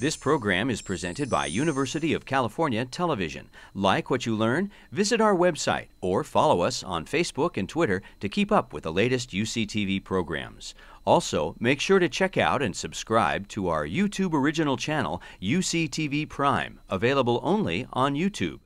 This program is presented by University of California Television. Like what you learn? Visit our website or follow us on Facebook and Twitter to keep up with the latest UCTV programs. Also, make sure to check out and subscribe to our YouTube original channel, UCTV Prime, available only on YouTube.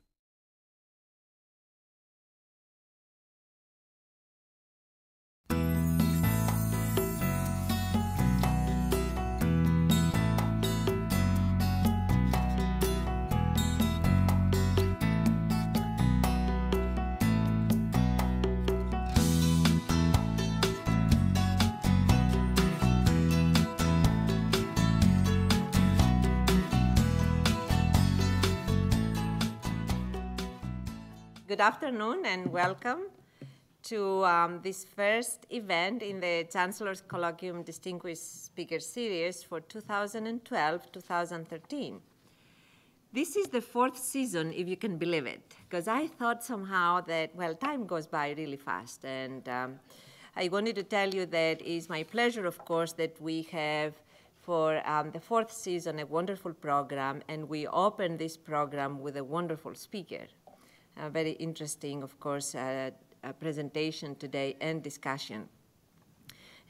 Good afternoon and welcome to this first event in the Chancellor's Colloquium Distinguished Speaker Series for 2012-2013. This is the fourth season, if you can believe it, because I thought somehow that, well, time goes by really fast. And I wanted to tell you that it's my pleasure, of course, that we have for the fourth season a wonderful program, and we open this program with a wonderful speaker. A very interesting, of course, presentation today and discussion.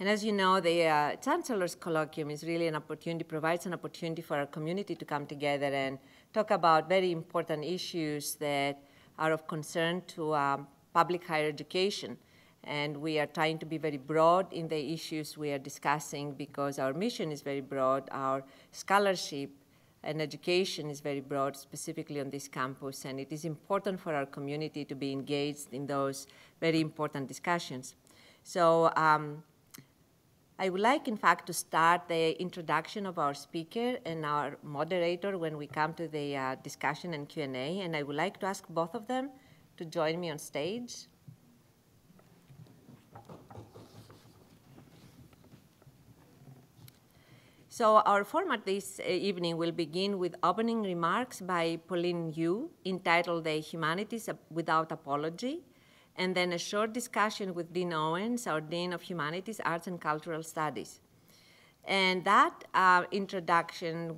And as you know, the Chancellor's Colloquium is really an opportunity, provides an opportunity for our community to come together and talk about very important issues that are of concern to public higher education. And we are trying to be very broad in the issues we are discussing because our mission is very broad, our scholarship and education is very broad, specifically on this campus, and it is important for our community to be engaged in those very important discussions. So I would like, in fact, to start the introduction of our speaker and our moderator when we come to the discussion and Q&A, and I would like to ask both of them to join me on stage. So our format this evening will begin with opening remarks by Pauline Yu, entitled The Humanities Without Apology, and then a short discussion with Dean Owens, our Dean of Humanities, Arts and Cultural Studies. And that introduction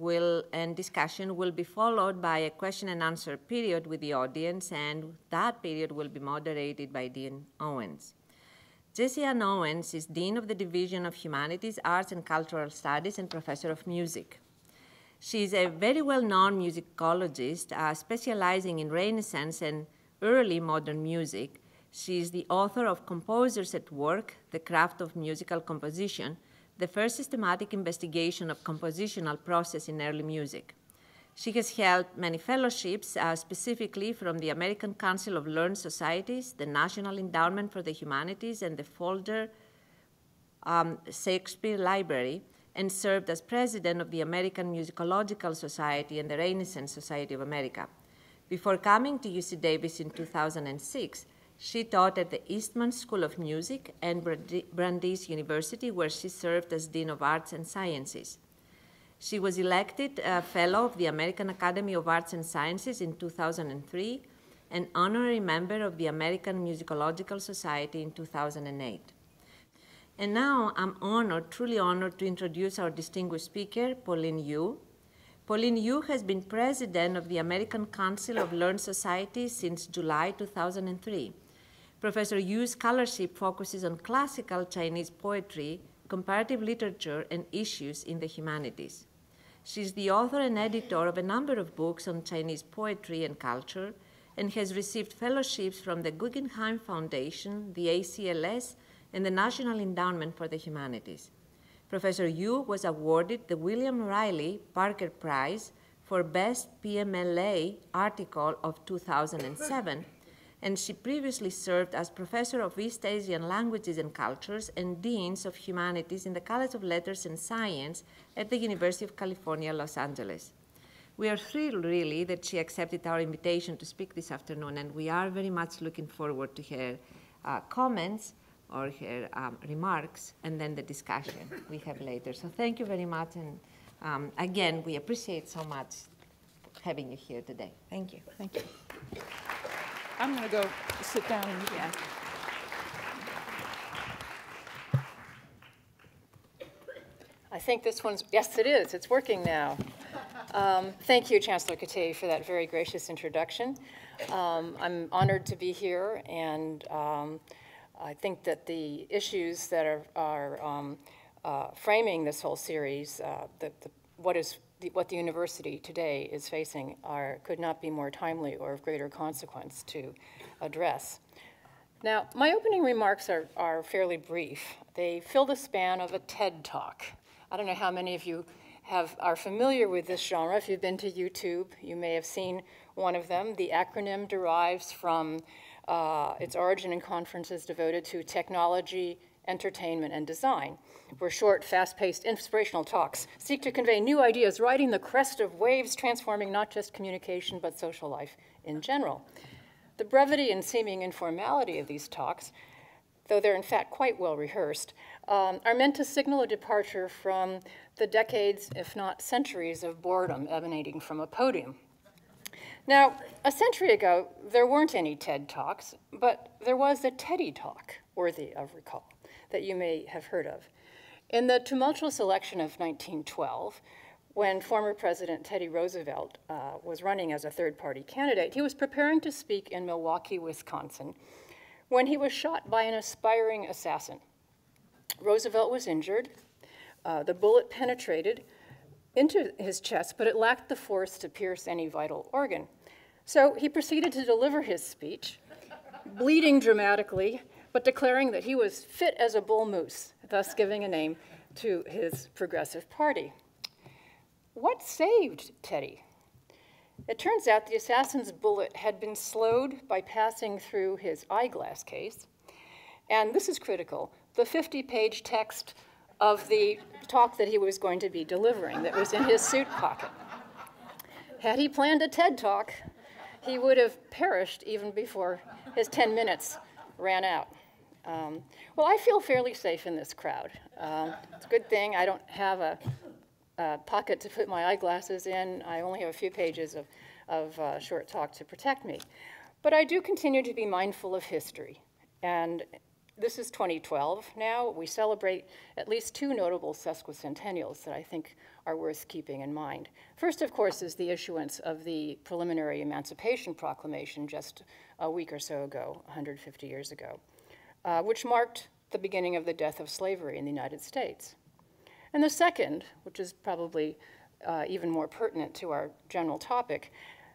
and discussion will be followed by a question and answer period with the audience, and that period will be moderated by Dean Owens. Jessie Ann Owens is Dean of the Division of Humanities, Arts and Cultural Studies and Professor of Music. She is a very well-known musicologist specializing in Renaissance and early modern music. She is the author of Composers at Work, The Craft of Musical Composition, the first systematic investigation of compositional process in early music. She has held many fellowships, specifically from the American Council of Learned Societies, the National Endowment for the Humanities, and the Folger Shakespeare Library, and served as president of the American Musicological Society and the Renaissance Society of America. Before coming to UC Davis in 2006, she taught at the Eastman School of Music and Brandeis University, where she served as Dean of Arts and Sciences. She was elected a Fellow of the American Academy of Arts and Sciences in 2003, and honorary member of the American Musicological Society in 2008. And now I'm honored, truly honored, to introduce our distinguished speaker, Pauline Yu. Pauline Yu has been president of the American Council of Learned Societies since July 2003. Professor Yu's scholarship focuses on classical Chinese poetry, comparative literature, and issues in the humanities. She's the author and editor of a number of books on Chinese poetry and culture, and has received fellowships from the Guggenheim Foundation, the ACLS, and the National Endowment for the Humanities. Professor Yu was awarded the William Riley Parker Prize for Best PMLA Article of 2007, and she previously served as Professor of East Asian Languages and Cultures and Deans of Humanities in the College of Letters and Science at the University of California, Los Angeles. We are thrilled, really, that she accepted our invitation to speak this afternoon, and we are very much looking forward to her comments or her remarks, and then the discussion we have later. So thank you very much, and again, we appreciate so much having you here today. Thank you. Thank you. I'm going to go sit down and yeah. I think this one's, yes, it is. It's working now. Thank you, Chancellor Katay, for that very gracious introduction. I'm honored to be here, and I think that the issues that are framing this whole series, what the university today is facing, could not be more timely or of greater consequence to address. Now, my opening remarks are fairly brief. They fill the span of a TED Talk. I don't know how many of you are familiar with this genre. If you've been to YouTube, you may have seen one of them. The acronym derives from its origin in conferences devoted to technology, entertainment, and design, where short, fast-paced, inspirational talks seek to convey new ideas, riding the crest of waves, transforming not just communication, but social life in general. The brevity and seeming informality of these talks, though they're in fact quite well rehearsed, are meant to signal a departure from the decades, if not centuries, of boredom emanating from a podium. Now, a century ago, there weren't any TED Talks, but there was a Teddy Talk, worthy of recall, that you may have heard of. In the tumultuous election of 1912, when former President Teddy Roosevelt was running as a third-party candidate, he was preparing to speak in Milwaukee, Wisconsin, when he was shot by an aspiring assassin. Roosevelt was injured. The bullet penetrated into his chest, but it lacked the force to pierce any vital organ. So he proceeded to deliver his speech, bleeding dramatically, but declaring that he was fit as a bull moose, thus giving a name to his progressive party. What saved Teddy? It turns out the assassin's bullet had been slowed by passing through his eyeglass case, and this is critical, the 50-page text of the talk that he was going to be delivering that was in his suit pocket. Had he planned a TED Talk, he would have perished even before his 10 minutes ran out. Well, I feel fairly safe in this crowd. It's a good thing I don't have a pocket to put my eyeglasses in. I only have a few pages of short talk to protect me. But I do continue to be mindful of history. And this is 2012 now. We celebrate at least two notable sesquicentennials that I think are worth keeping in mind. First, of course, is the issuance of the preliminary Emancipation Proclamation just a week or so ago, 150 years ago, which marked the beginning of the death of slavery in the United States. And the second, which is probably even more pertinent to our general topic,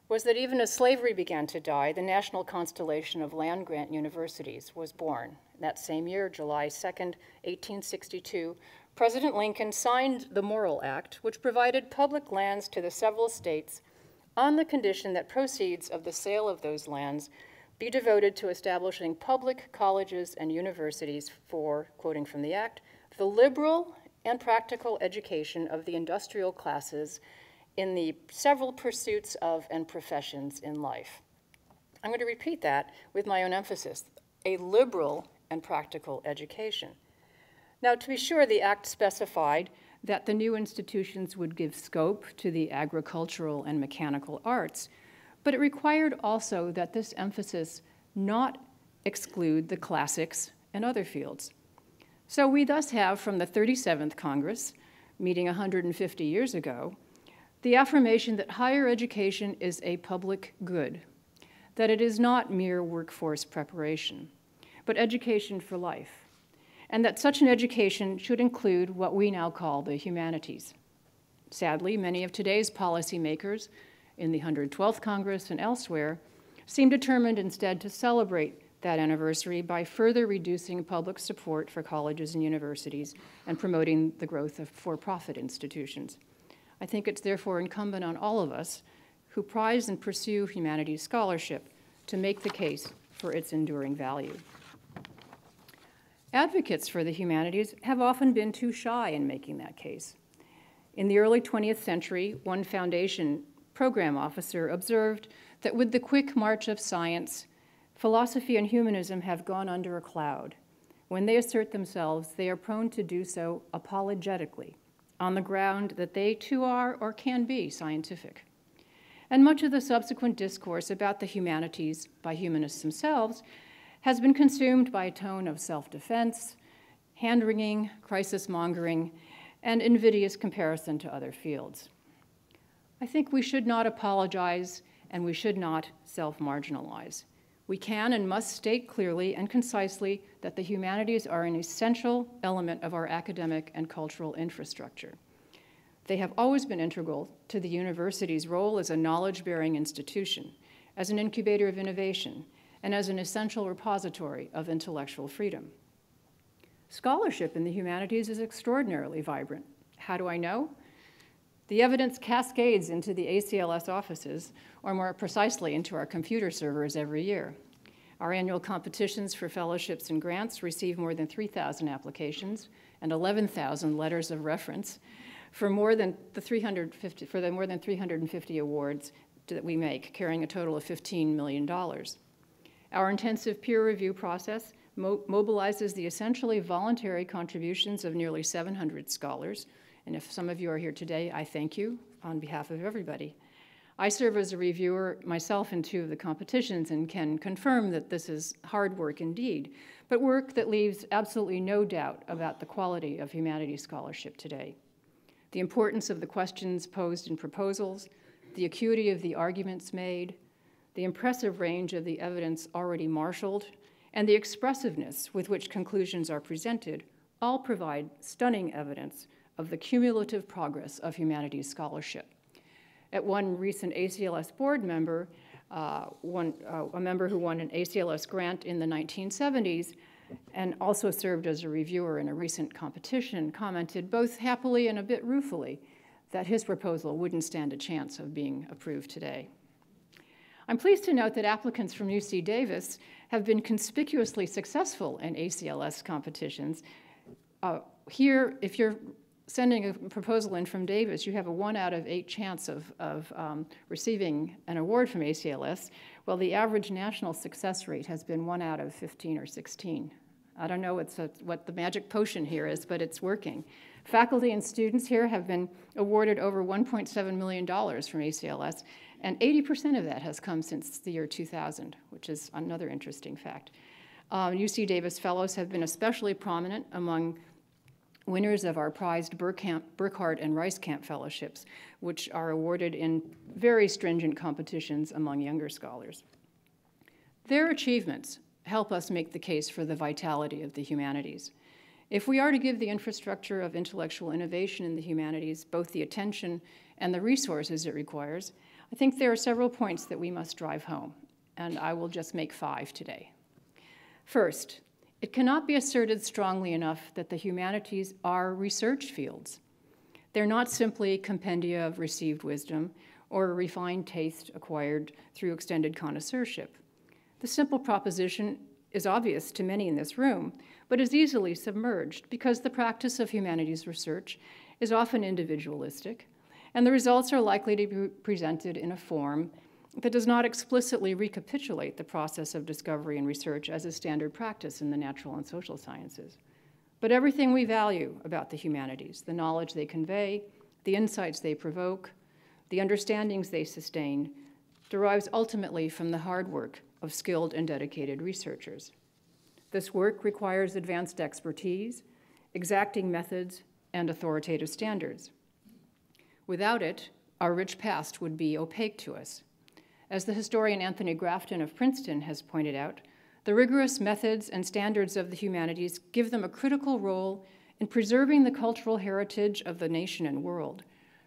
was that even as slavery began to die, the national constellation of land-grant universities was born. That same year, July 2nd, 1862, President Lincoln signed the Morrill Act, which provided public lands to the several states on the condition that proceeds of the sale of those lands be devoted to establishing public colleges and universities for, quoting from the act, the liberal and practical education of the industrial classes in the several pursuits of and professions in life. I'm going to repeat that with my own emphasis, a liberal and practical education. Now, to be sure, the act specified that the new institutions would give scope to the agricultural and mechanical arts, but it required also that this emphasis not exclude the classics and other fields. So we thus have from the 37th Congress, meeting 150 years ago, the affirmation that higher education is a public good, that it is not mere workforce preparation, but education for life, and that such an education should include what we now call the humanities. Sadly, many of today's policymakers in the 112th Congress and elsewhere seem determined instead to celebrate that anniversary by further reducing public support for colleges and universities and promoting the growth of for-profit institutions. I think it's therefore incumbent on all of us who prize and pursue humanities scholarship to make the case for its enduring value. Advocates for the humanities have often been too shy in making that case. In the early 20th century, one foundation program officer observed that with the quick march of science, philosophy and humanism have gone under a cloud. When they assert themselves, they are prone to do so apologetically, on the ground that they too are or can be scientific. And much of the subsequent discourse about the humanities by humanists themselves has been consumed by a tone of self-defense, hand-wringing, crisis-mongering, and invidious comparison to other fields. I think we should not apologize and we should not self-marginalize. We can and must state clearly and concisely that the humanities are an essential element of our academic and cultural infrastructure. They have always been integral to the university's role as a knowledge-bearing institution, as an incubator of innovation, and as an essential repository of intellectual freedom. Scholarship in the humanities is extraordinarily vibrant. How do I know? The evidence cascades into the ACLS offices, or more precisely into our computer servers every year. Our annual competitions for fellowships and grants receive more than 3,000 applications and 11,000 letters of reference for more than 350 awards that we make, carrying a total of $15 million. Our intensive peer review process mobilizes the essentially voluntary contributions of nearly 700 scholars. And if some of you are here today, I thank you on behalf of everybody. I serve as a reviewer myself in 2 of the competitions and can confirm that this is hard work indeed, but work that leaves absolutely no doubt about the quality of humanities scholarship today. The importance of the questions posed in proposals, the acuity of the arguments made, the impressive range of the evidence already marshaled, and the expressiveness with which conclusions are presented all provide stunning evidence of the cumulative progress of humanities scholarship. At one recent ACLS board member, a member who won an ACLS grant in the 1970s and also served as a reviewer in a recent competition, commented both happily and a bit ruefully that his proposal wouldn't stand a chance of being approved today. I'm pleased to note that applicants from UC Davis have been conspicuously successful in ACLS competitions. Here, if you're sending a proposal in from Davis, you have a 1 out of 8 chance of receiving an award from ACLS, while the average national success rate has been 1 out of 15 or 16. I don't know what the magic potion here is, but it's working. Faculty and students here have been awarded over $1.7 million from ACLS, and 80% of that has come since the year 2000, which is another interesting fact. UC Davis fellows have been especially prominent among winners of our prized Burkhardt and Rice-Camp fellowships, which are awarded in very stringent competitions among younger scholars. Their achievements help us make the case for the vitality of the humanities. If we are to give the infrastructure of intellectual innovation in the humanities both the attention and the resources it requires, I think there are several points that we must drive home, and I will just make 5 today. First, it cannot be asserted strongly enough that the humanities are research fields. They're not simply compendia of received wisdom or a refined taste acquired through extended connoisseurship. The simple proposition is obvious to many in this room, but is easily submerged because the practice of humanities research is often individualistic, and the results are likely to be presented in a form that does not explicitly recapitulate the process of discovery and research as a standard practice in the natural and social sciences. But everything we value about the humanities, the knowledge they convey, the insights they provoke, the understandings they sustain, derives ultimately from the hard work of skilled and dedicated researchers. This work requires advanced expertise, exacting methods, and authoritative standards. Without it, our rich past would be opaque to us. As the historian Anthony Grafton of Princeton has pointed out, the rigorous methods and standards of the humanities give them a critical role in preserving the cultural heritage of the nation and world,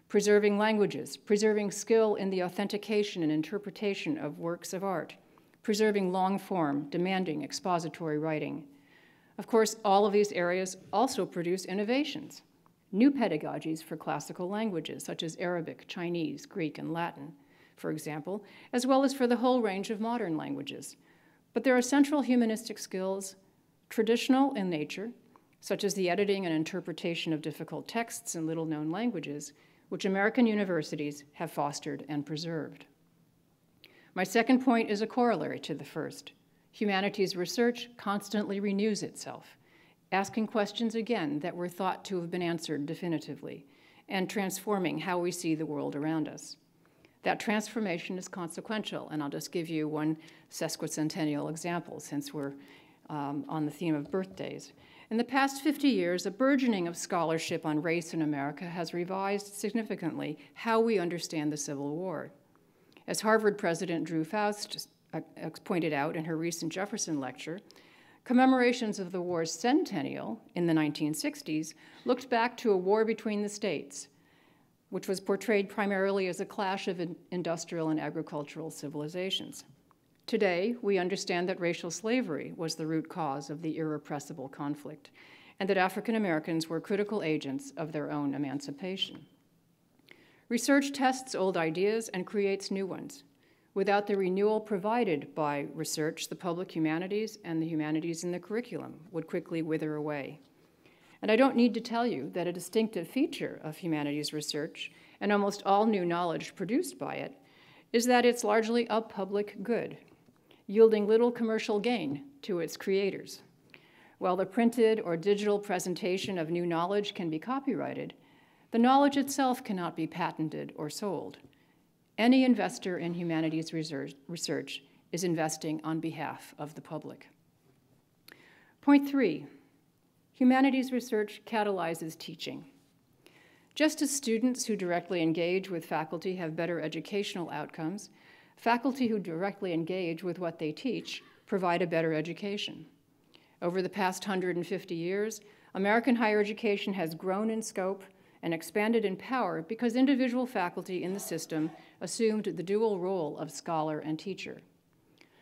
preserving languages, preserving skill in the authentication and interpretation of works of art, preserving long-form, demanding expository writing. Of course, all of these areas also produce innovations, new pedagogies for classical languages such as Arabic, Chinese, Greek, and Latin, for example, as well as for the whole range of modern languages. But there are central humanistic skills, traditional in nature, such as the editing and interpretation of difficult texts in little-known languages, which American universities have fostered and preserved. My second point is a corollary to the first. Humanities research constantly renews itself, asking questions again that were thought to have been answered definitively, and transforming how we see the world around us. That transformation is consequential, and I'll just give you one sesquicentennial example since we're on the theme of birthdays. In the past 50 years, a burgeoning of scholarship on race in America has revised significantly how we understand the Civil War. As Harvard President Drew Faust pointed out in her recent Jefferson lecture, commemorations of the war's centennial in the 1960s looked back to a war between the states, which was portrayed primarily as a clash of industrial and agricultural civilizations. Today, we understand that racial slavery was the root cause of the irrepressible conflict, and that African Americans were critical agents of their own emancipation. Research tests old ideas and creates new ones. Without the renewal provided by research, the public humanities and the humanities in the curriculum would quickly wither away. And I don't need to tell you that a distinctive feature of humanities research, and almost all new knowledge produced by it, is that it's largely a public good, yielding little commercial gain to its creators. While the printed or digital presentation of new knowledge can be copyrighted, the knowledge itself cannot be patented or sold. Any investor in humanities research is investing on behalf of the public. Point 3, humanities research catalyzes teaching. Just as students who directly engage with faculty have better educational outcomes, faculty who directly engage with what they teach provide a better education. Over the past 150 years, American higher education has grown in scope and expanded in power because individual faculty in the system assumed the dual role of scholar and teacher.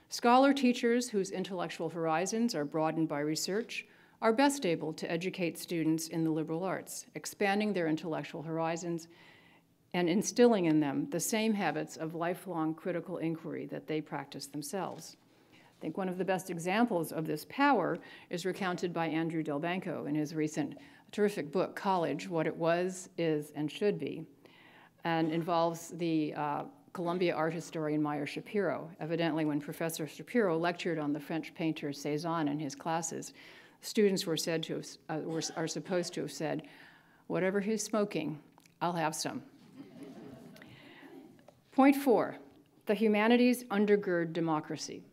Scholar teachers whose intellectual horizons are broadened by research are best able to educate students in the liberal arts, expanding their intellectual horizons and instilling in them the same habits of lifelong critical inquiry that they practice themselves. I think one of the best examples of this power is recounted by Andrew Delbanco in his recent terrific book, College, What It Was, Is, and Should Be, and involves the Columbia art historian Meyer Shapiro. Evidently, when Professor Shapiro lectured on the French painter Cézanne in his classes, students were said to have, are supposed to have said, "Whatever he's smoking, I'll have some." Point 4, the humanities undergird democracy.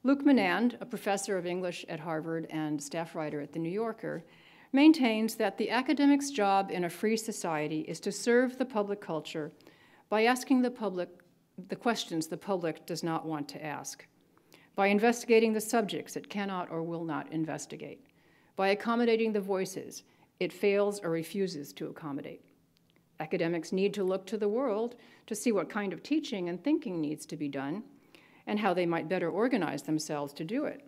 Luc Menand, a professor of English at Harvard and staff writer at The New Yorker, maintains that the academic's job in a free society is to serve the public culture by asking the public the questions the public does not want to ask, by investigating the subjects it cannot or will not investigate, by accommodating the voices it fails or refuses to accommodate. Academics need to look to the world to see what kind of teaching and thinking needs to be done and how they might better organize themselves to do it.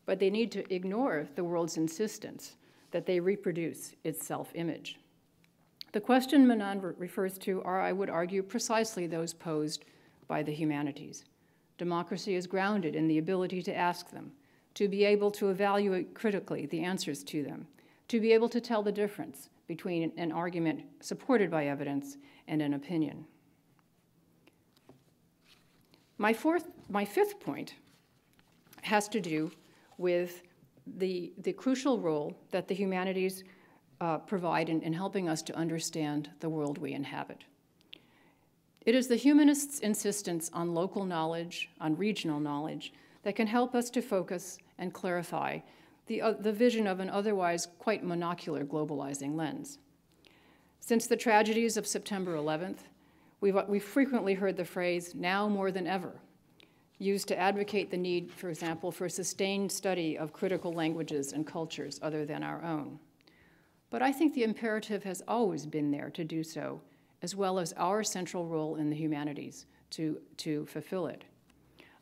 But they need to ignore the world's insistence that they reproduce its self-image. The question Menand refers to are, I would argue, precisely those posed by the humanities. Democracy is grounded in the ability to ask them, to be able to evaluate critically the answers to them, to be able to tell the difference between an argument supported by evidence and an opinion. My fifth point has to do with the crucial role that the humanities provide in helping us to understand the world we inhabit. It is the humanists' insistence on local knowledge, on regional knowledge, that can help us to focus and clarify the vision of an otherwise quite monocular globalizing lens. Since the tragedies of September 11th, we've frequently heard the phrase, now more than ever, used to advocate the need, for example, for sustained study of critical languages and cultures other than our own. But I think the imperative has always been there to do so, as well as our central role in the humanities to fulfill it.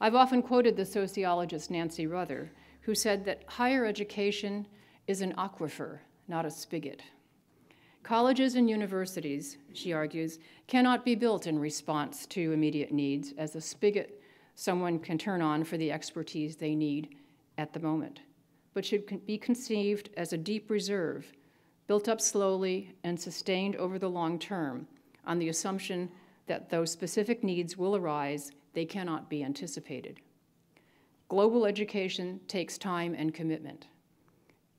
I've often quoted the sociologist Nancy Ruther, who said that higher education is an aquifer, not a spigot. Colleges and universities, she argues, cannot be built in response to immediate needs as a spigot someone can turn on for the expertise they need at the moment, but should be conceived as a deep reserve, built up slowly and sustained over the long term on the assumption that those specific needs will arise, they cannot be anticipated. Global education takes time and commitment.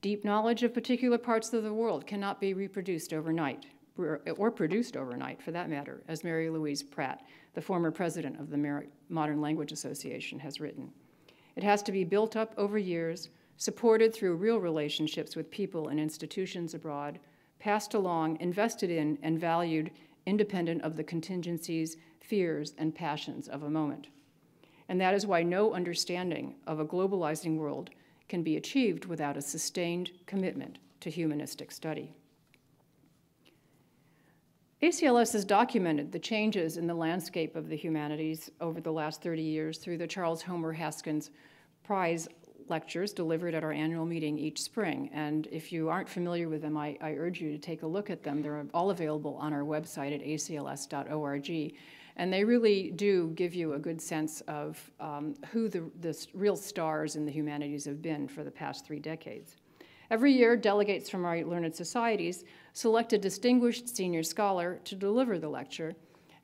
Deep knowledge of particular parts of the world cannot be reproduced overnight, or produced overnight, for that matter, as Mary Louise Pratt, the former president of the Modern Language Association, has written. It has to be built up over years, supported through real relationships with people and institutions abroad, passed along, invested in, and valued independent of the contingencies, fears, and passions of a moment. And that is why no understanding of a globalizing world can be achieved without a sustained commitment to humanistic study. ACLS has documented the changes in the landscape of the humanities over the last 30 years through the Charles Homer Haskins Prize lectures delivered at our annual meeting each spring. And if you aren't familiar with them, I urge you to take a look at them. They're all available on our website at acls.org. And they really do give you a good sense of who the real stars in the humanities have been for the past 3 decades. Every year, delegates from our learned societies select a distinguished senior scholar to deliver the lecture,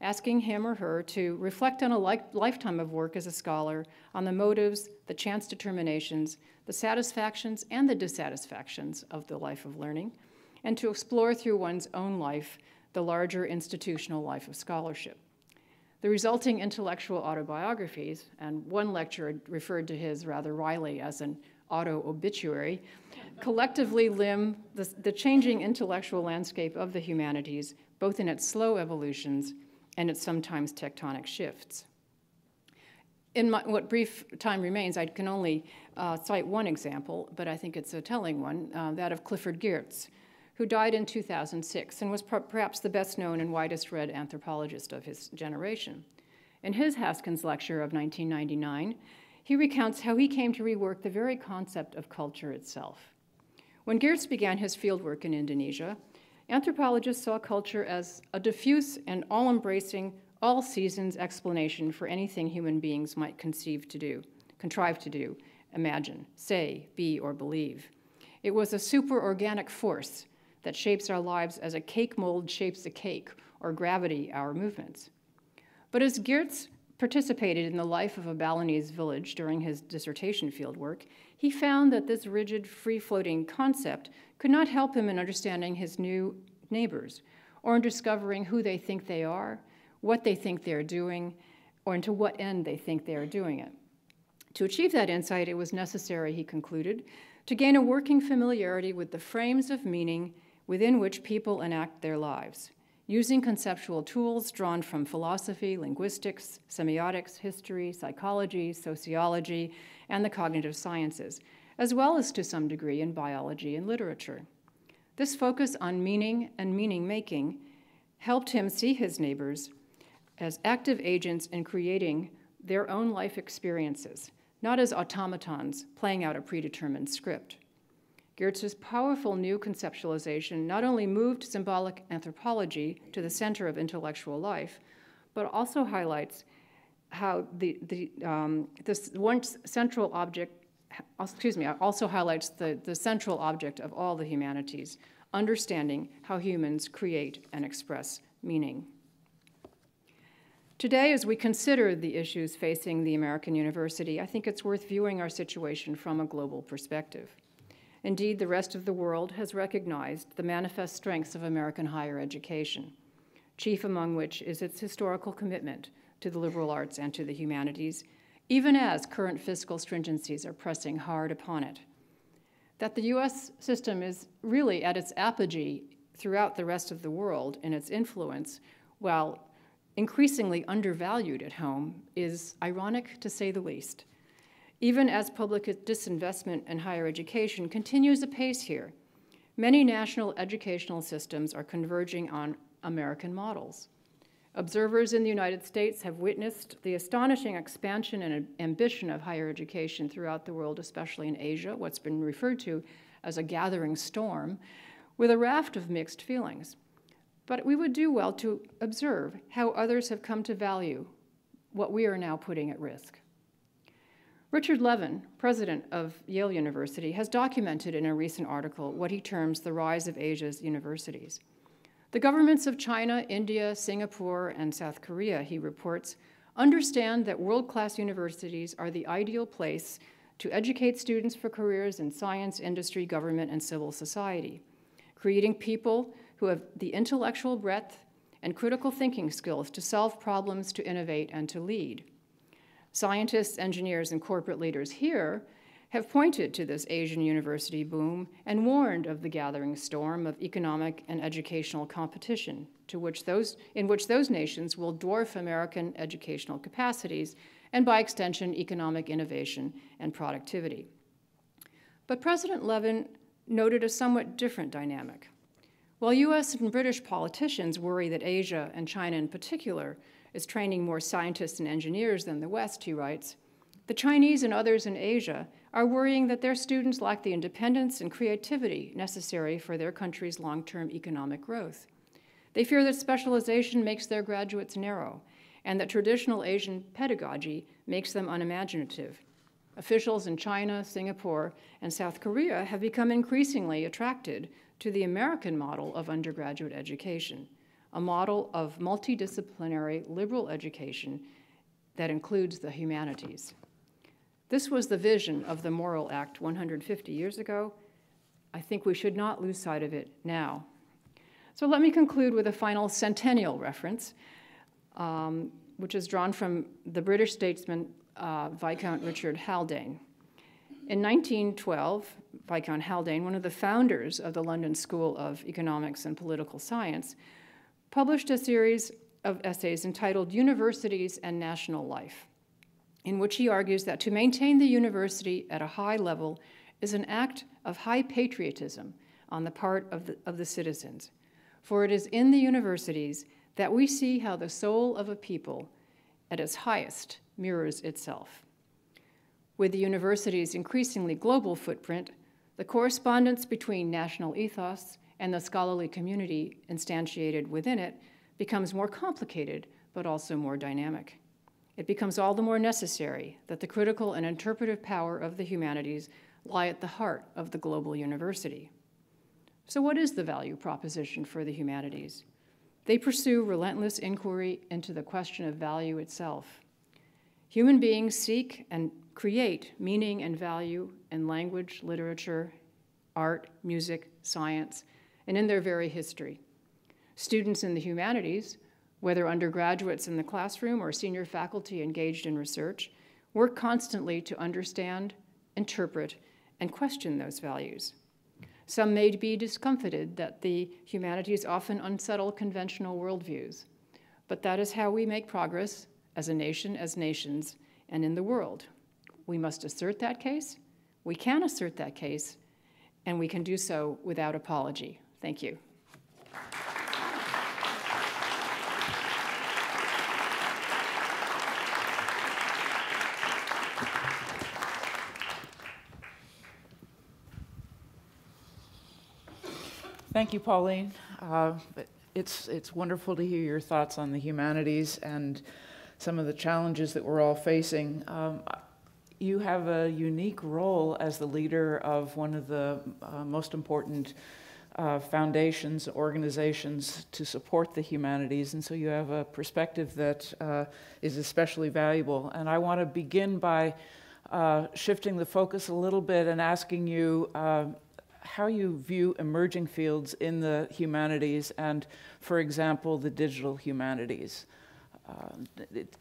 asking him or her to reflect on a lifetime of work as a scholar, on the motives, the chance determinations, the satisfactions and the dissatisfactions of the life of learning, and to explore through one's own life the larger institutional life of scholarship. The resulting intellectual autobiographies, and one lecturer referred to his rather wryly as an auto-obituary, collectively limn the changing intellectual landscape of the humanities, both in its slow evolutions and its sometimes tectonic shifts. In what brief time remains, I can only cite one example, but I think it's a telling one, that of Clifford Geertz, who died in 2006 and was perhaps the best known and widest read anthropologist of his generation. In his Haskins lecture of 1999, he recounts how he came to rework the very concept of culture itself. When Geertz began his fieldwork in Indonesia, anthropologists saw culture as a diffuse and all-embracing, all-seasons explanation for anything human beings might contrive to do, imagine, say, be, or believe. It was a super-organic force that shapes our lives as a cake mold shapes a cake, or gravity our movements. But as Geertz participated in the life of a Balinese village during his dissertation fieldwork, he found that this rigid, free-floating concept could not help him in understanding his new neighbors, or in discovering who they think they are, what they think they're doing, or to what end they think they are doing it. To achieve that insight, it was necessary, he concluded, to gain a working familiarity with the frames of meaning within which people enact their lives, using conceptual tools drawn from philosophy, linguistics, semiotics, history, psychology, sociology, and the cognitive sciences, as well as to some degree in biology and literature. This focus on meaning and meaning-making helped him see his neighbors as active agents in creating their own life experiences, not as automatons playing out a predetermined script. Geertz's powerful new conceptualization not only moved symbolic anthropology to the center of intellectual life, but also highlights how this once central object, also highlights the central object of all the humanities, understanding how humans create and express meaning. Today, as we consider the issues facing the American university, I think it's worth viewing our situation from a global perspective. Indeed, the rest of the world has recognized the manifest strengths of American higher education, chief among which is its historical commitment to the liberal arts and to the humanities, even as current fiscal stringencies are pressing hard upon it. That the U.S. system is really at its apogee throughout the rest of the world in its influence, while increasingly undervalued at home, is ironic to say the least. Even as public disinvestment in higher education continues apace here, many national educational systems are converging on American models. Observers in the United States have witnessed the astonishing expansion and ambition of higher education throughout the world, especially in Asia, what's been referred to as a gathering storm, with a raft of mixed feelings. But we would do well to observe how others have come to value what we are now putting at risk. Richard Levin, president of Yale University, has documented in a recent article what he terms the rise of Asia's universities. The governments of China, India, Singapore, and South Korea, he reports, understand that world-class universities are the ideal place to educate students for careers in science, industry, government, and civil society, creating people who have the intellectual breadth and critical thinking skills to solve problems, to innovate, and to lead. Scientists, engineers, and corporate leaders here have pointed to this Asian university boom and warned of the gathering storm of economic and educational competition in which those nations will dwarf American educational capacities and, by extension, economic innovation and productivity. But President Levin noted a somewhat different dynamic. While US and British politicians worry that Asia, and China in particular, is training more scientists and engineers than the West, he writes, the Chinese and others in Asia are worrying that their students lack the independence and creativity necessary for their country's long-term economic growth. They fear that specialization makes their graduates narrow, and that traditional Asian pedagogy makes them unimaginative. Officials in China, Singapore, and South Korea have become increasingly attracted to the American model of undergraduate education, a model of multidisciplinary liberal education that includes the humanities. This was the vision of the Morrill Act 150 years ago. I think we should not lose sight of it now. So let me conclude with a final centennial reference, which is drawn from the British statesman Viscount Richard Haldane. In 1912, Viscount Haldane, one of the founders of the London School of Economics and Political Science, published a series of essays entitled Universities and National Life, in which he argues that to maintain the university at a high level is an act of high patriotism on the part of the citizens. For it is in the universities that we see how the soul of a people at its highest mirrors itself. With the university's increasingly global footprint, the correspondence between national ethos and the scholarly community instantiated within it becomes more complicated, but also more dynamic. It becomes all the more necessary that the critical and interpretive power of the humanities lie at the heart of the global university. So what is the value proposition for the humanities? They pursue relentless inquiry into the question of value itself. Human beings seek and create meaning and value in language, literature, art, music, science, and in their very history. Students in the humanities, whether undergraduates in the classroom or senior faculty engaged in research, work constantly to understand, interpret, and question those values. Some may be discomfited that the humanities often unsettle conventional worldviews, but that is how we make progress as a nation, as nations, and in the world. We must assert that case, we can assert that case, and we can do so without apology. Thank you. Thank you, Pauline. It's wonderful to hear your thoughts on the humanities and some of the challenges that we're all facing. You have a unique role as the leader of one of the most important foundations, organizations to support the humanities, and so you have a perspective that is especially valuable. And I want to begin by shifting the focus a little bit and asking you how you view emerging fields in the humanities and, for example, the digital humanities.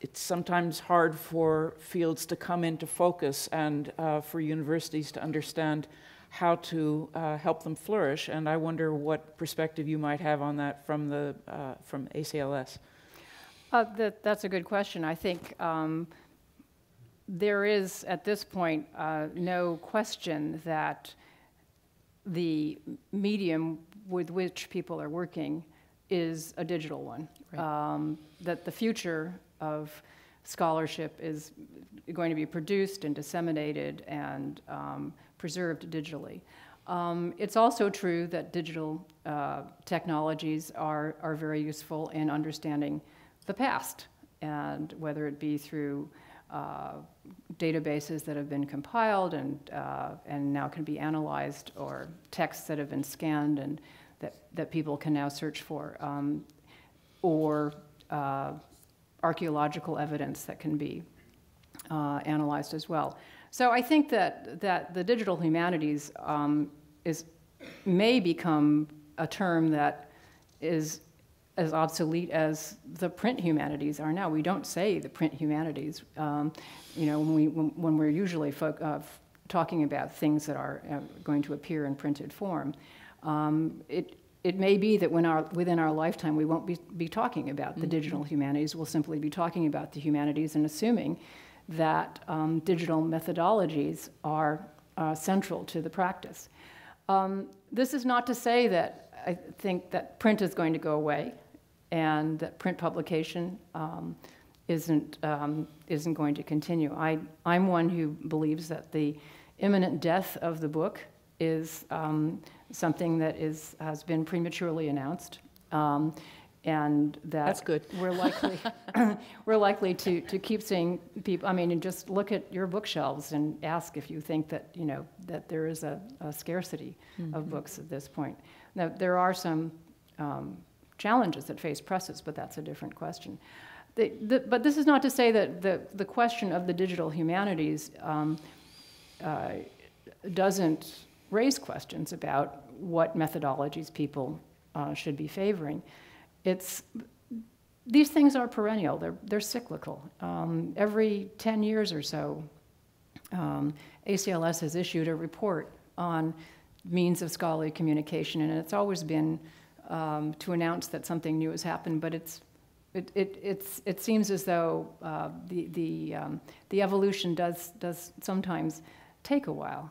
It's sometimes hard for fields to come into focus and for universities to understand how to help them flourish, and I wonder what perspective you might have on that from ACLS. That's a good question. I think there is, at this point, no question that the medium with which people are working is a digital one. Right. That the future of scholarship is going to be produced and disseminated and preserved digitally. It's also true that digital technologies are very useful in understanding the past, and whether it be through databases that have been compiled and now can be analyzed, or texts that have been scanned and that people can now search for, or archaeological evidence that can be analyzed as well. So I think that the digital humanities may become a term that is as obsolete as the print humanities are now. We don't say the print humanities. You know, when we're usually talking about things that are going to appear in printed form. It may be that within our lifetime we won't be talking about the digital humanities. We'll simply be talking about the humanities and assuming that digital methodologies are central to the practice. This is not to say that I think that print is going to go away and that print publication isn't going to continue. I'm one who believes that the imminent death of the book is something that has been prematurely announced, and that That's good. we're likely to keep seeing people. I mean, and just look at your bookshelves and ask if you think that that there is a scarcity of books at this point. Now, there are some challenges that face presses, but that's a different question. But this is not to say that the question of the digital humanities doesn't raise questions about what methodologies people should be favoring. These things are perennial, they're cyclical. Every 10 years or so, ACLS has issued a report on means of scholarly communication, and it's always been to announce that something new has happened, but it seems as though the evolution does sometimes take a while.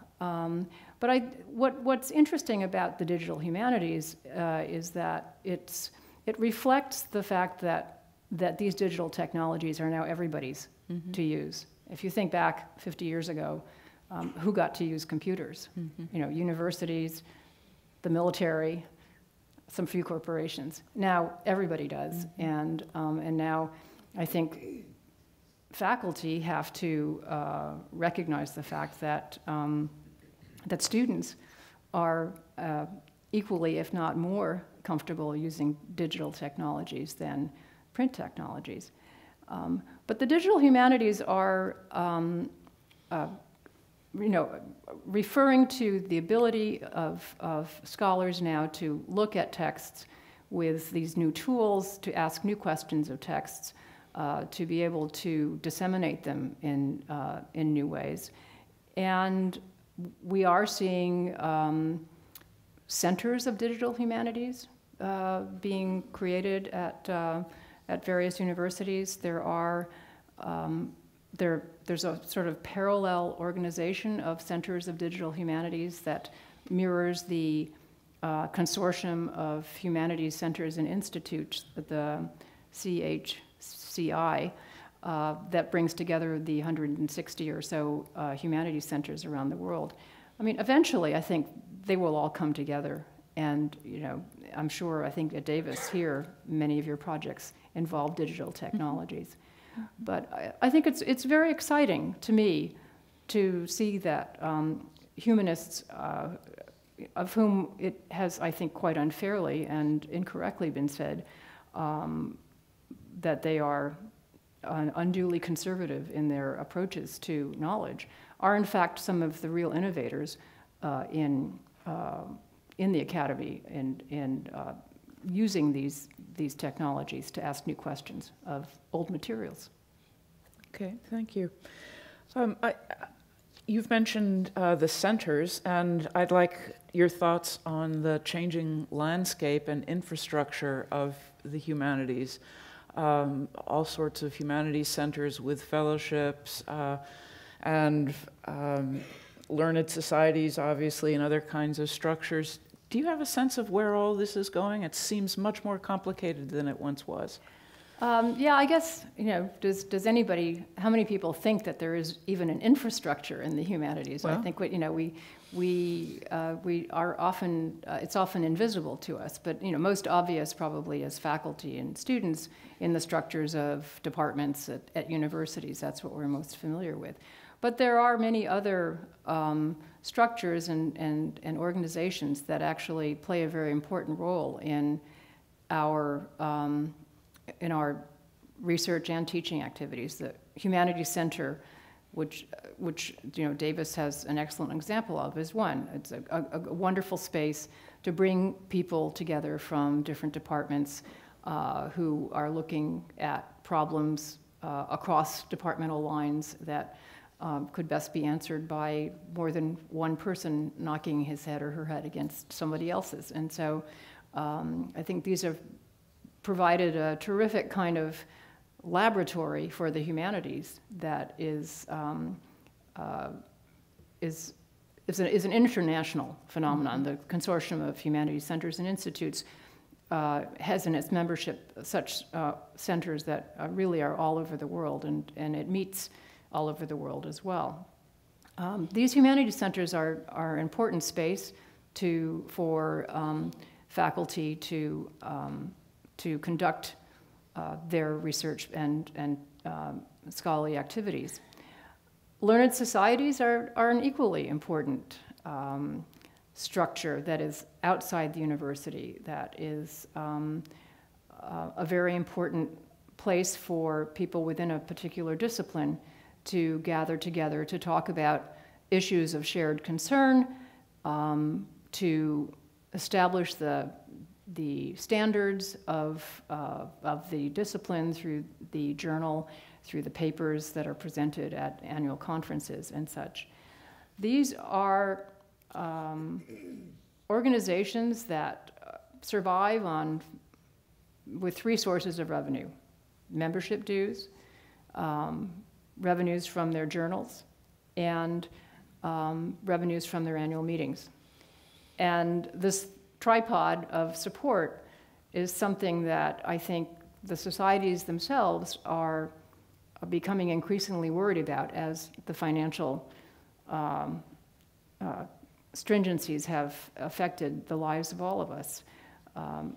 But what's interesting about the digital humanities is that it reflects the fact that these digital technologies are now everybody's to use. If you think back 50 years ago, who got to use computers? Universities, the military, some few corporations. Now everybody does, and now I think faculty have to recognize the fact that that students are equally, if not more, comfortable using digital technologies than print technologies. But the digital humanities are, referring to the ability of scholars now to look at texts with these new tools, to ask new questions of texts, to be able to disseminate them in new ways. And we are seeing centers of digital humanities being created at various universities. There's a sort of parallel organization of centers of digital humanities that mirrors the consortium of humanities centers and institutes, the CHCI, that brings together the 160 or so humanities centers around the world. I mean, eventually, I think they will all come together. And, I'm sure, I think at Davis here, many of your projects involve digital technologies. But I think it's very exciting to me to see that humanists, of whom it has, I think, quite unfairly and incorrectly been said that they are unduly conservative in their approaches to knowledge, are in fact some of the real innovators in the academy and using these technologies to ask new questions of old materials. Okay, thank you. You've mentioned the centers, and I'd like your thoughts on the changing landscape and infrastructure of the humanities. All sorts of humanities centers with fellowships and learned societies, obviously, and other kinds of structures. Do you have a sense of where all this is going? It seems much more complicated than it once was. Yeah, I guess, does anybody, how many people think that there is even an infrastructure in the humanities? Well, I think, we are often, it's often invisible to us, but, most obvious probably as faculty and students in the structures of departments at universities. That's what we're most familiar with. But there are many other structures and organizations that actually play a very important role in our research and teaching activities. The Humanities Center, which Davis has an excellent example of, is one. It's a wonderful space to bring people together from different departments who are looking at problems across departmental lines that could best be answered by more than one person knocking his head or her head against somebody else's. And so I think these have provided a terrific kind of laboratory for the humanities that is an international phenomenon. The Consortium of Humanities Centers and Institutes has in its membership such centers that really are all over the world, and it meets all over the world as well. These humanities centers are important space for faculty to conduct their research and scholarly activities. Learned societies are an equally important structure that is outside the university, that is a very important place for people within a particular discipline to gather together to talk about issues of shared concern, to establish the standards of the discipline through the journal, through the papers that are presented at annual conferences and such. These are organizations that survive with three sources of revenue: membership dues, revenues from their journals, and revenues from their annual meetings. And this tripod of support is something that I think the societies themselves are becoming increasingly worried about as the financial stringencies have affected the lives of all of us.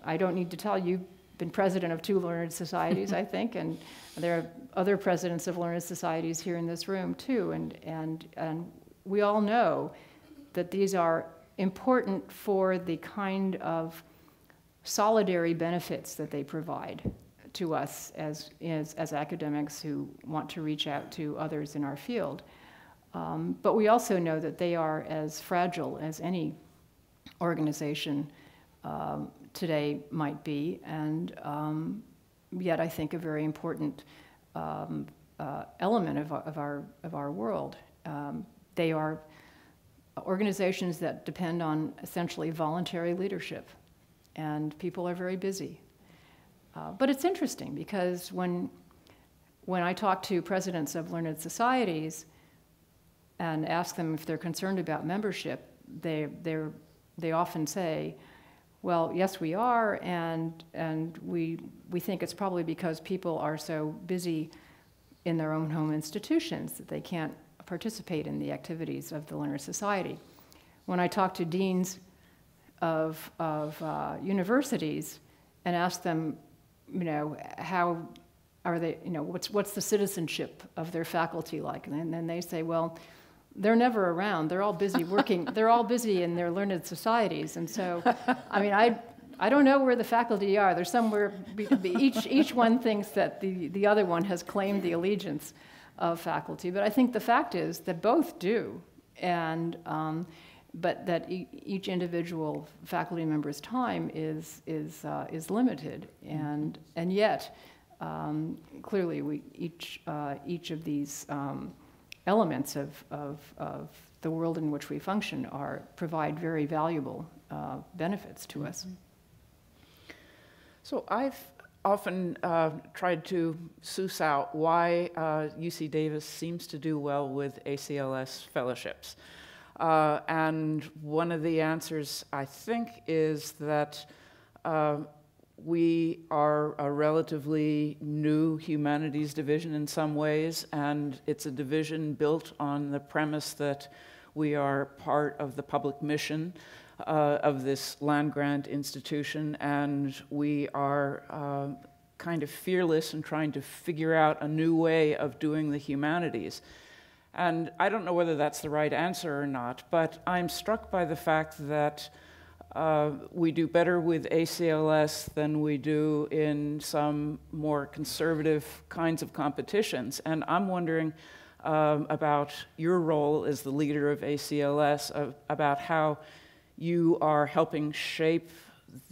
I don't need to tell you, you've been president of 2 learned societies, I think, and there are other presidents of learned societies here in this room too, and we all know that these are important for the kind of solidary benefits that they provide to us as academics who want to reach out to others in our field. But we also know that they are as fragile as any organization today might be, and yet I think a very important element of our world. They are organizations that depend on essentially voluntary leadership, and people are very busy. But it's interesting because when I talk to presidents of learned societies and ask them if they're concerned about membership, they often say, well, yes, we are, and we think it's probably because people are so busy in their own home institutions that they can't participate in the activities of the learned society. When I talk to deans of universities and ask them, how are they, what's the citizenship of their faculty like? And then they say, well, they're never around. They're all busy working. They're all busy in their learned societies. And so, I mean, I don't know where the faculty are. They're somewhere, each one thinks that the other one has claimed the allegiance of faculty. But I think the fact is that both do, and but that each individual faculty member's time is limited, and yet clearly each of these elements of the world in which we function provide very valuable benefits to us. So I've often tried to suss out why UC Davis seems to do well with ACLS fellowships. And one of the answers, I think, is that we are a relatively new humanities division in some ways, and it's a division built on the premise that we are part of the public mission of this land-grant institution, and we are kind of fearless in trying to figure out a new way of doing the humanities. And I don't know whether that's the right answer or not, but I'm struck by the fact that we do better with ACLS than we do in some more conservative kinds of competitions. And I'm wondering about your role as the leader of ACLS, about how you are helping shape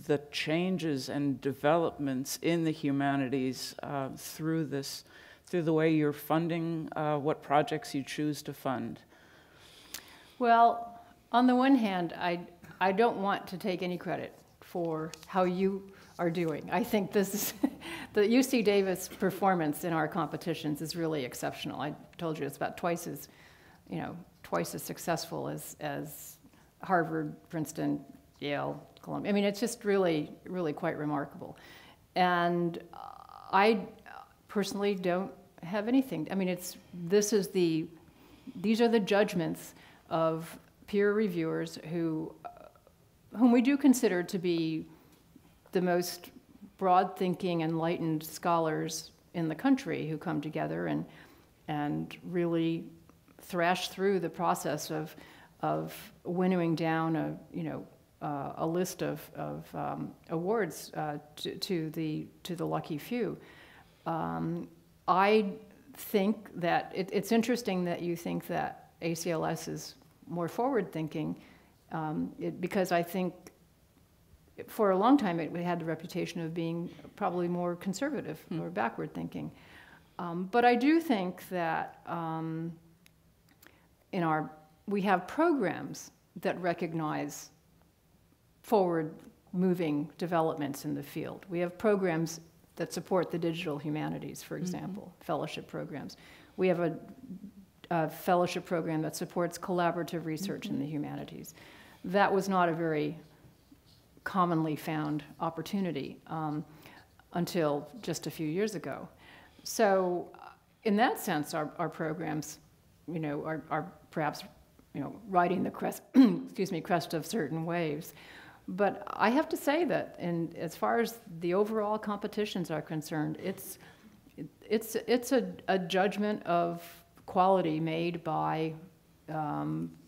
the changes and developments in the humanities through through the way you're funding what projects you choose to fund? Well, on the one hand, I don't want to take any credit for how you are doing. I think this is the UC Davis performance in our competitions is really exceptional. I told you it's about twice as successful as Harvard, Princeton, Yale, Columbia. I mean, it's just really, really quite remarkable. And I personally don't have anything. I mean, these are the judgments of peer reviewers whom we do consider to be the most broad-thinking, enlightened scholars in the country who come together and really thrash through the process of winnowing down a list of awards to the lucky few. I think that it's interesting that you think that ACLS is more forward-thinking, because I think for a long time it had the reputation of being probably more conservative or backward-thinking. But I do think that we have programs that recognize forward-moving developments in the field. We have programs that support the digital humanities, for example, fellowship programs. We have a fellowship program that supports collaborative research in the humanities. That was not a very commonly found opportunity until just a few years ago. So in that sense, our programs, are perhaps, riding the crest, crest of certain waves. But I have to say that, as far as the overall competitions are concerned, it's a judgment of quality made by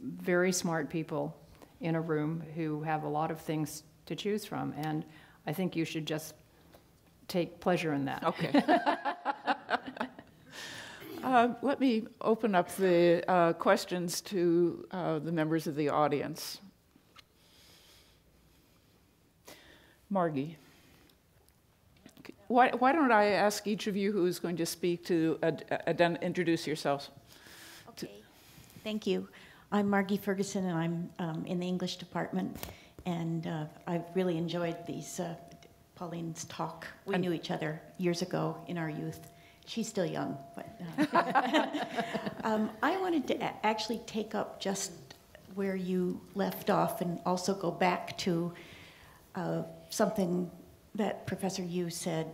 very smart people in a room who have a lot of things to choose from, and I think you should just take pleasure in that. Okay. Let me open up the questions to the members of the audience. Margie, why don't I ask each of you who is going to speak to introduce yourselves? Okay, thank you. I'm Margie Ferguson, and I'm in the English department, and I've really enjoyed Pauline's talk. We knew each other years ago in our youth. She's still young, but I wanted to actually take up just where you left off and also go back to something that Professor Yu said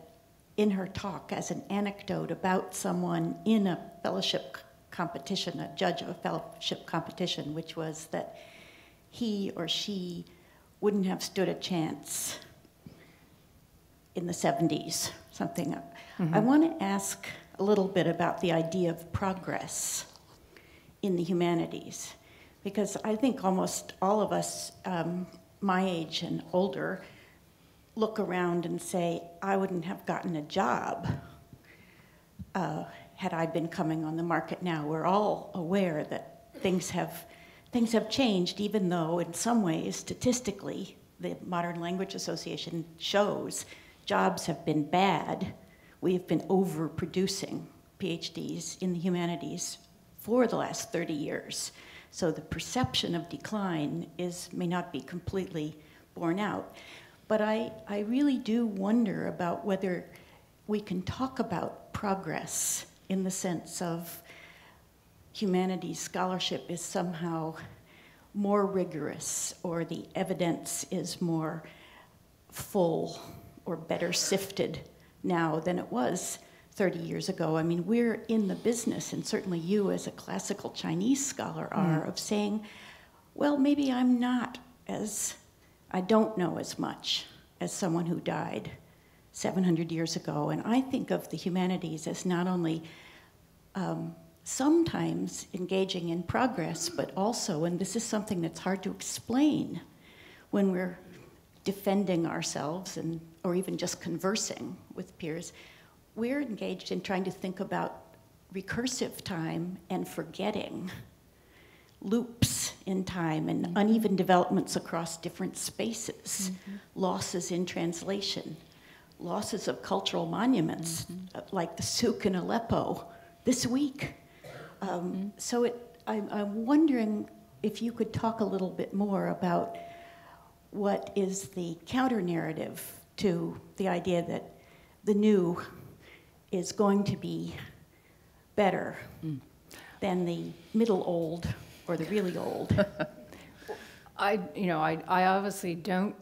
in her talk as an anecdote about someone in a fellowship competition, a judge of a fellowship competition, which was that he or she wouldn't have stood a chance in the 70s, something. I want to ask a little bit about the idea of progress in the humanities, because I think almost all of us my age and older look around and say, I wouldn't have gotten a job had I been coming on the market now. We're all aware that things have changed, even though in some ways, statistically, the Modern Language Association shows jobs have been bad. We have been overproducing PhDs in the humanities for the last 30 years. So the perception of decline may not be completely borne out. But I really do wonder about whether we can talk about progress in the sense of humanities scholarship is somehow more rigorous, or the evidence is more full or better sifted now than it was 30 years ago. I mean, we're in the business, and certainly you as a classical Chinese scholar are, of saying, well, maybe I don't know as much as someone who died 700 years ago. And I think of the humanities as not only sometimes engaging in progress, but also, and this is something that's hard to explain when we're defending ourselves or even just conversing with peers, we're engaged in trying to think about recursive time and forgetting, loops in time and uneven developments across different spaces, losses in translation. losses of cultural monuments, like the souk in Aleppo this week. So I'm wondering if you could talk a little bit more about what is the counter-narrative to the idea that the new is going to be better than the middle old or the really old. I obviously don't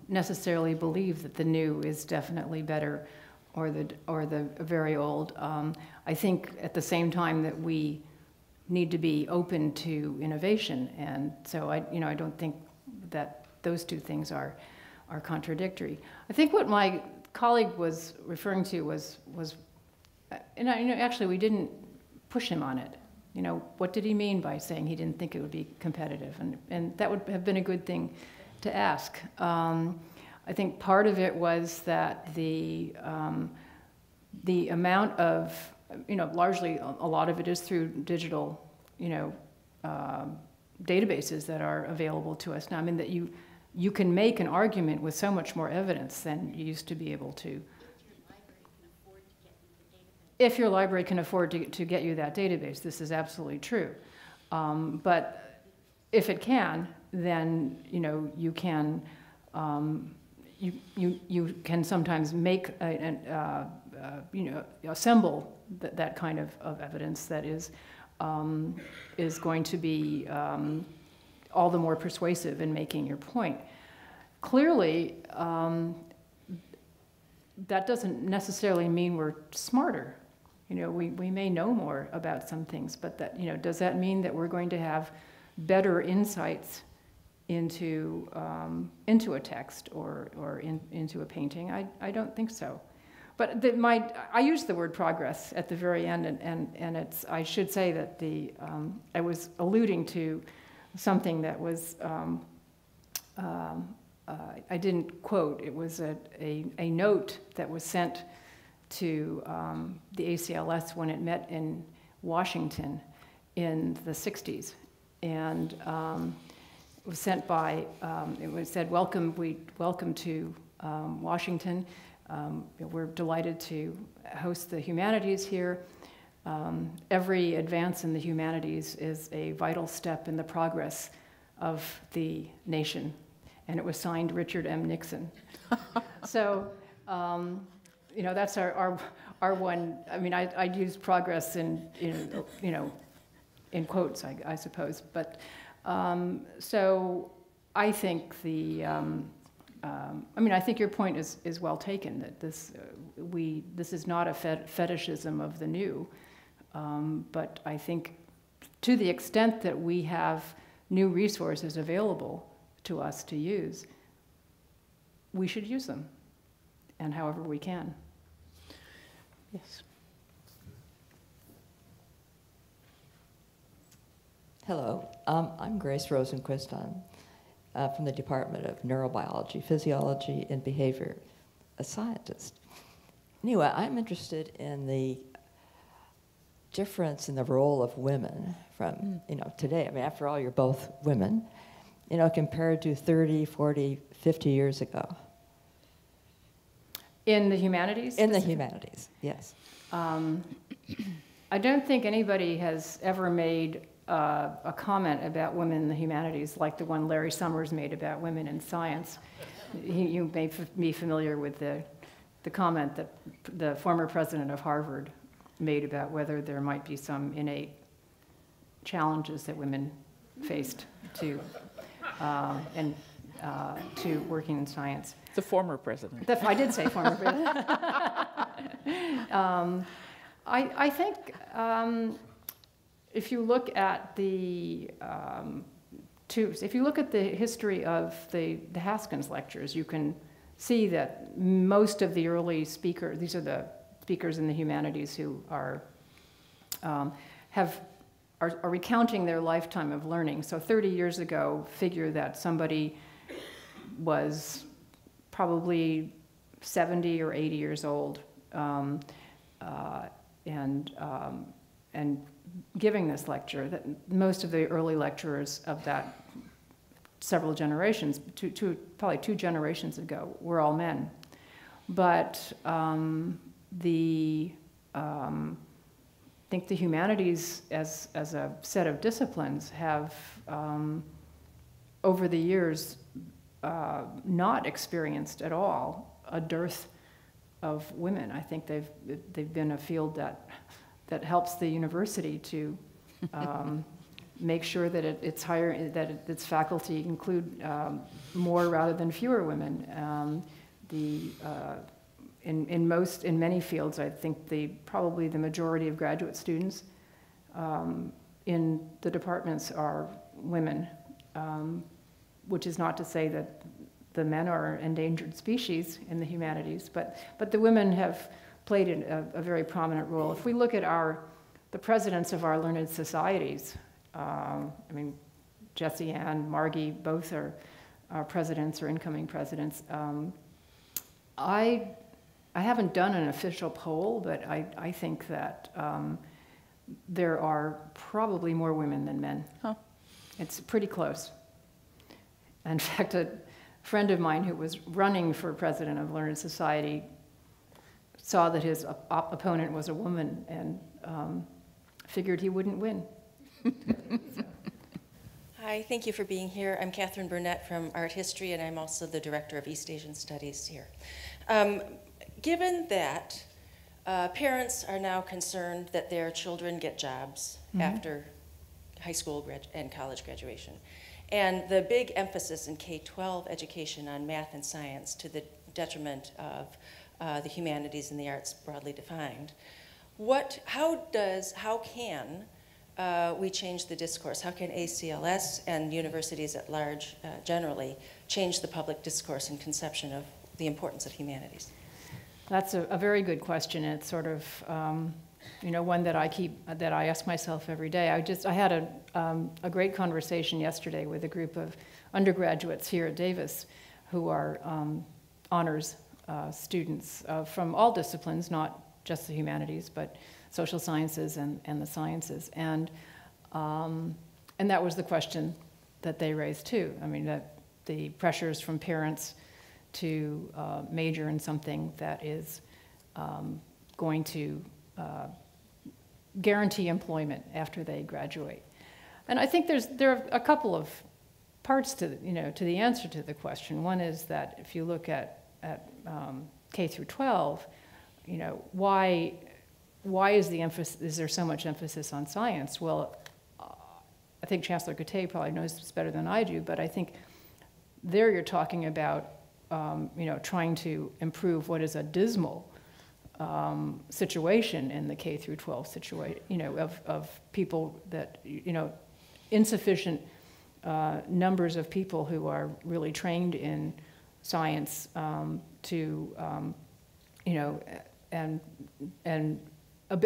necessarily believe that the new is definitely better or the very old. I think at the same time that we need to be open to innovation, and so I don't think that those two things are contradictory. I think what my colleague was referring to was and actually we didn't push him on it. What did he mean by saying he didn't think it would be competitive? And that would have been a good thing to ask. I think part of it was that the amount of, largely a lot of it is through digital, databases that are available to us now. I mean, that you can make an argument with so much more evidence than you used to be able to. If your library can afford to get you that database, this is absolutely true. But if it can, then you can you can sometimes make assemble that kind of evidence that is going to be all the more persuasive in making your point. Clearly, that doesn't necessarily mean we're smarter. We may know more about some things, but that, does that mean that we're going to have better insights into a text or into a painting? I don't think so. But I used the word progress at the very end, and it's, I should say that I was alluding to something that was, I didn't quote, it was a note that was sent to the ACLS when it met in Washington in the 60s. And it was sent by, it said, welcome to Washington. We're delighted to host the humanities here. Every advance in the humanities is a vital step in the progress of the nation. And it was signed Richard M. Nixon. So, that's our one. I mean, I'd use progress in quotes, I suppose. But so I think I think your point is well taken, that this is not a fetishism of the new, but I think to the extent that we have new resources available to us to use, we should use them, and however we can. Yes. Hello, I'm Grace Rosenquist. I'm from the Department of Neurobiology, Physiology, and Behavior, a scientist. Anyway, I'm interested in the difference in the role of women from, today. I mean, after all, you're both women, compared to 30, 40, 50 years ago. In the humanities? In the humanities, yes. I don't think anybody has ever made a comment about women in the humanities like the one Larry Summers made about women in science. You may be familiar with the comment that the former president of Harvard made about whether there might be some innate challenges that women faced to working in science. The former president. I did say former president. I think if you look at if you look at the history of the Haskins lectures, you can see that most of the early speakers, these are the speakers in the humanities who are recounting their lifetime of learning. So 30 years ago, figure that somebody was probably 70 or 80 years old, and giving this lecture. That most of the early lecturers of that several generations, probably two generations ago, were all men. But I think the humanities as a set of disciplines have, over the years, not experienced at all a dearth of women. I think they've been a field that helps the university to make sure that its faculty include more rather than fewer women. In many fields, I think probably the majority of graduate students in the departments are women, which is not to say that the men are endangered species in the humanities, but the women have played a very prominent role. If we look at the presidents of our learned societies, I mean, Jessie Ann, Margie, both are presidents or incoming presidents. I haven't done an official poll, but I think that there are probably more women than men. Huh. It's pretty close. In fact, a friend of mine who was running for president of Learned Society saw that his opponent was a woman and figured he wouldn't win. So. Hi, thank you for being here. I'm Catherine Burnett from Art History, and I'm also the Director of East Asian Studies here. Given that parents are now concerned that their children get jobs after high school and college graduation, and the big emphasis in K-12 education on math and science to the detriment of the humanities and the arts broadly defined, how can we change the discourse? How can ACLS and universities at large generally change the public discourse and conception of the importance of humanities? That's a very good question. It's sort of, one that I ask myself every day. I had a great conversation yesterday with a group of undergraduates here at Davis who are honors students from all disciplines, not just the humanities, but social sciences and the sciences. And that was the question that they raised too. I mean, that the pressures from parents to major in something that is going to guarantee employment after they graduate. And I think there are a couple of parts to the answer to the question. One is that if you look at K through 12, why is there so much emphasis on science? Well, I think Chancellor Cote probably knows this better than I do, but I think there you're talking about trying to improve what is a dismal situation in the K through 12 situation, of people that, insufficient numbers of people who are really trained in science and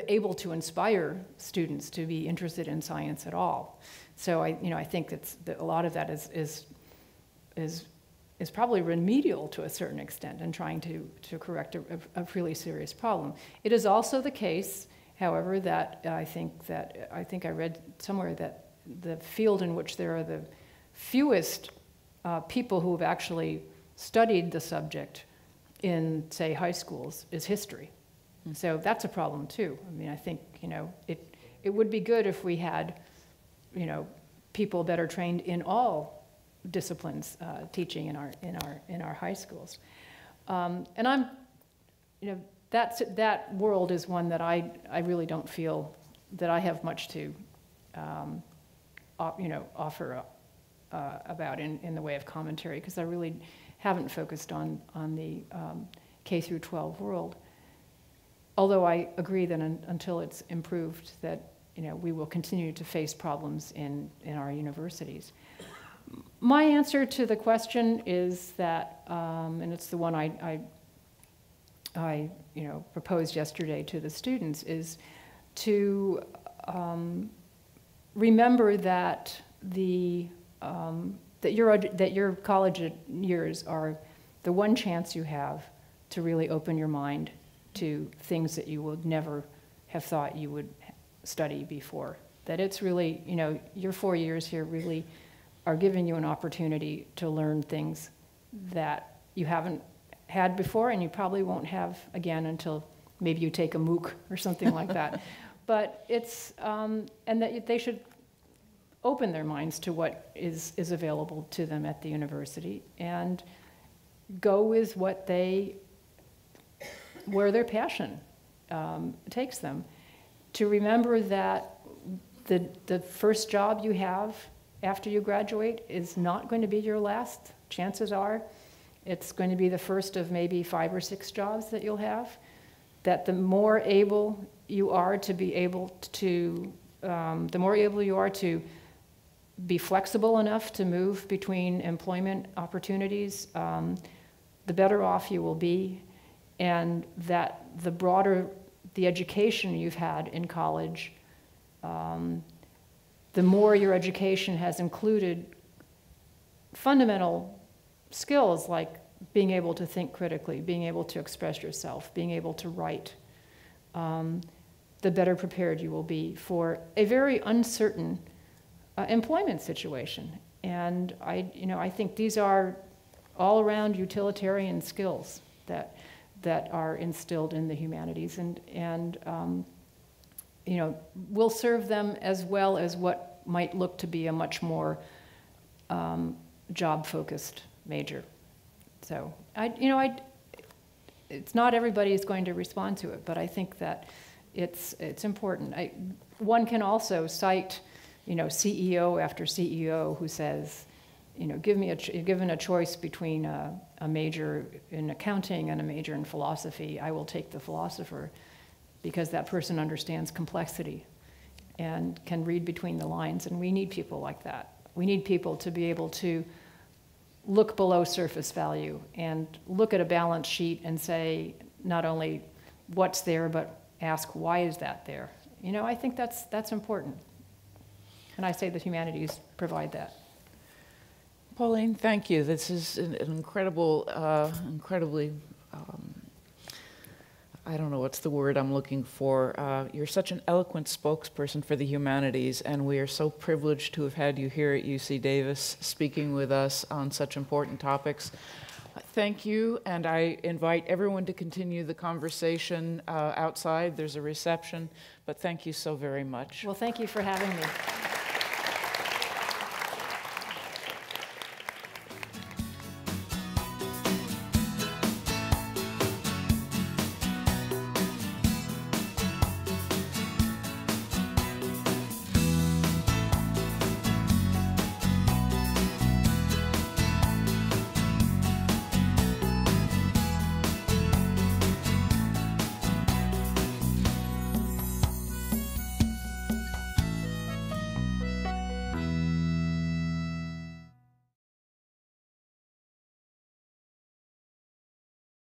able to inspire students to be interested in science at all. So I think a lot of that is probably remedial to a certain extent and trying to correct a really serious problem. It is also the case, however, that I think I read somewhere that the field in which there are the fewest people who have actually studied the subject in, say, high schools is history. So that's a problem too. I mean, I think it would be good if we had people that are trained in all disciplines teaching in our high schools, and I'm that world is one that I really don't feel that I have much to offer about in the way of commentary, because I really haven't focused on the K through 12 world. Although I agree that until it's improved, that we will continue to face problems in our universities. My answer to the question is that, and it's the one I proposed yesterday to the students, is to remember that that your college years are the one chance you have to really open your mind to things that you would never have thought you would study before. That it's really, your 4 years here really are giving you an opportunity to learn things that you haven't had before, and you probably won't have again until maybe you take a MOOC or something like that. But it's, and that they should open their minds to what is available to them at the university and go with what where their passion takes them. To remember that the first job you have after you graduate is not going to be your last. Chances are it's going to be the first of maybe 5 or 6 jobs that you'll have. That the more able you are to be able to, the more able you are to be flexible enough to move between employment opportunities, the better off you will be, and that the broader the education you've had in college, the more your education has included fundamental skills like being able to think critically, being able to express yourself, being able to write, the better prepared you will be for a very uncertain employment situation. And I think these are all-around utilitarian skills that are instilled in the humanities, and will serve them as well as what might look to be a much more job-focused major. So it's not everybody is going to respond to it, but I think that it's important. One can also cite, CEO after CEO who says, given a choice between a major in accounting and a major in philosophy, I will take the philosopher because that person understands complexity and can read between the lines, and we need people like that. We need people to be able to look below surface value and look at a balance sheet and say not only what's there, but ask why is that there? I think that's important. And I say the humanities provide that. Pauline, thank you. This is an incredible, incredibly, I don't know what's the word I'm looking for. You're such an eloquent spokesperson for the humanities, and we are so privileged to have had you here at UC Davis speaking with us on such important topics. Thank you, and I invite everyone to continue the conversation outside. There's a reception, but thank you so very much. Well, thank you for having me.